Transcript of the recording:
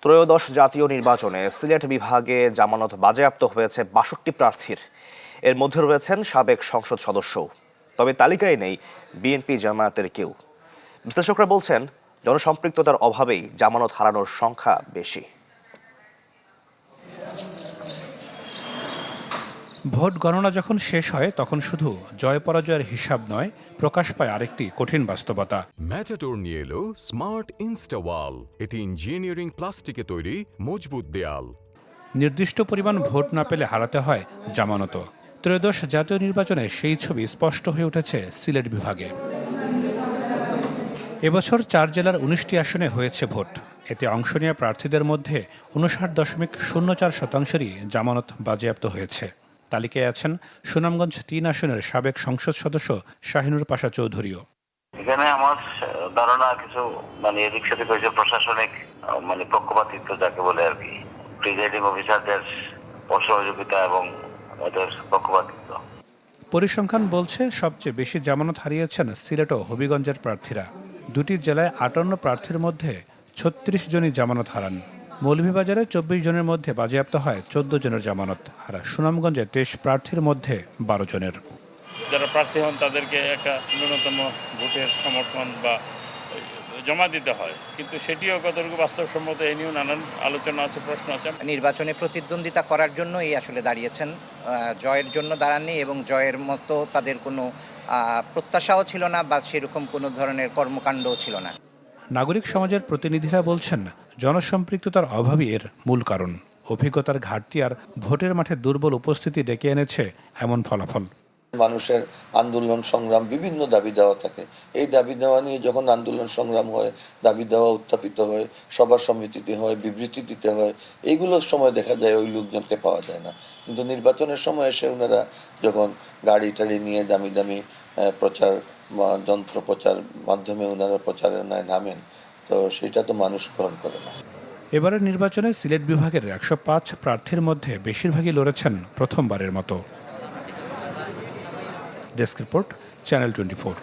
ত্রয়োদশ জাতীয় নির্বাচনে সিলেট বিভাগে জামানত বাজেয়াপ্ত হয়েছে ৬২ প্রার্থীর। এর মধ্যে রয়েছেন সাবেক সংসদ সদস্যও। তবে তালিকায় নেই বিএনপি জামায়াতের কেউ। বিশ্লেষকরা বলছেন, জনসম্পৃক্ততার অভাবেই জামানত হারানোর সংখ্যা বেশি। ভোট গণনা যখন শেষ হয় তখন শুধু জয় পরাজয়ের হিসাব নয়, প্রকাশ পায় আরেকটি কঠিন বাস্তবতা। ম্যাটাডোর নিয়ে এলো স্মার্ট ইনস্টাওয়াল। এটি ইঞ্জিনিয়ারিং প্লাস্টিকে তৈরি মজবুত দেয়াল। নির্দিষ্ট পরিমাণ ভোট না পেলে হারাতে হয় জামানত। ত্রয়োদশ জাতীয় নির্বাচনে সেই ছবি স্পষ্ট হয়ে উঠেছে সিলেট বিভাগে। এবছর ৪ জেলার ১৯টি আসনে হয়েছে ভোট। এতে অংশ নেওয়া প্রার্থীদের মধ্যে ৫৯.০৪% জামানত বাজেয়াপ্ত হয়েছে। তালিকায় আছেন সুনামগঞ্জ ৩ আসনের সাবেক সংসদ সদস্য শাহিনুর পাশা চৌধুরীও। এখানে আমার ধারণা কিছু এদিক সেদিক হয়েছে প্রশাসনিক পক্ষপাতিত্ব যাকে বলে আর কি, প্রিজাইডিং অফিসারদের অসহযোগিতা এবং ওদের পক্ষপাতিত্ব। পরিসংখ্যান বলছে সবচেয়ে বেশি জামানত হারিয়েছেন সিলেট ও হবিগঞ্জের প্রার্থীরা। দুটি জেলায় ৫৮ প্রার্থীর মধ্যে ৩৬ জনই জামানত হারান। মৌলভীবাজারে ২৪ জনের মধ্যে বাজেয়াপ্ত হয় ১৪ জনের জামানত, আর সুনামগঞ্জে ২৩ প্রার্থীর মধ্যে ১২ জনের। যারা প্রার্থী হন তাদেরকে একটা ন্যূনতম ভোটের সমর্থন বা জমা দিতে হয়, কিন্তু সেটিও কতটুকু বাস্তবসম্মত এই নিয়েও নানান আলোচনা আছে, প্রশ্ন আছে। নির্বাচনে প্রতিদ্বন্দ্বিতা করার জন্যই আসলে দাঁড়িয়েছেন, জয়ের জন্য দাঁড়াননি এবং জয়ের মতো তাদের কোনো প্রত্যাশাও ছিল না বা সেরকম কোনো ধরনের কর্মকাণ্ডও ছিল না। নাগরিক সমাজের প্রতিনিধিরা বলছেন, জনসম্পৃক্ততার অভাবই এর মূল কারণ। অভিজ্ঞতার ঘাটতি আর ভোটের মাঠে দুর্বল উপস্থিতি ডেকে এনেছে এমন ফলাফল। মানুষের আন্দোলন সংগ্রাম, বিভিন্ন দাবি দেওয়া থাকে। এই দাবি দেওয়া নিয়ে যখন আন্দোলন সংগ্রাম হয়, দাবি দেওয়া উত্থাপিত হয়, সভা সমিতিতে হয়, বিবৃতি দিতে হয়, এইগুলোর সময় দেখা যায় ওই লোকজনকে পাওয়া যায় না। কিন্তু নির্বাচনের সময় এসে ওনারা যখন গাড়ি টাড়ি নিয়ে দামি দামি প্রচার যন্ত্র প্রচার মাধ্যমে ওনারা প্রচারণায় নামেন, তো সেটা তো মানুষ গ্রহণ করে না। এবারের নির্বাচনে সিলেট বিভাগের ১০৫ প্রার্থীর মধ্যে বেশিরভাগই লড়েছেন প্রথমবারের মতো। Desk report, channel 24।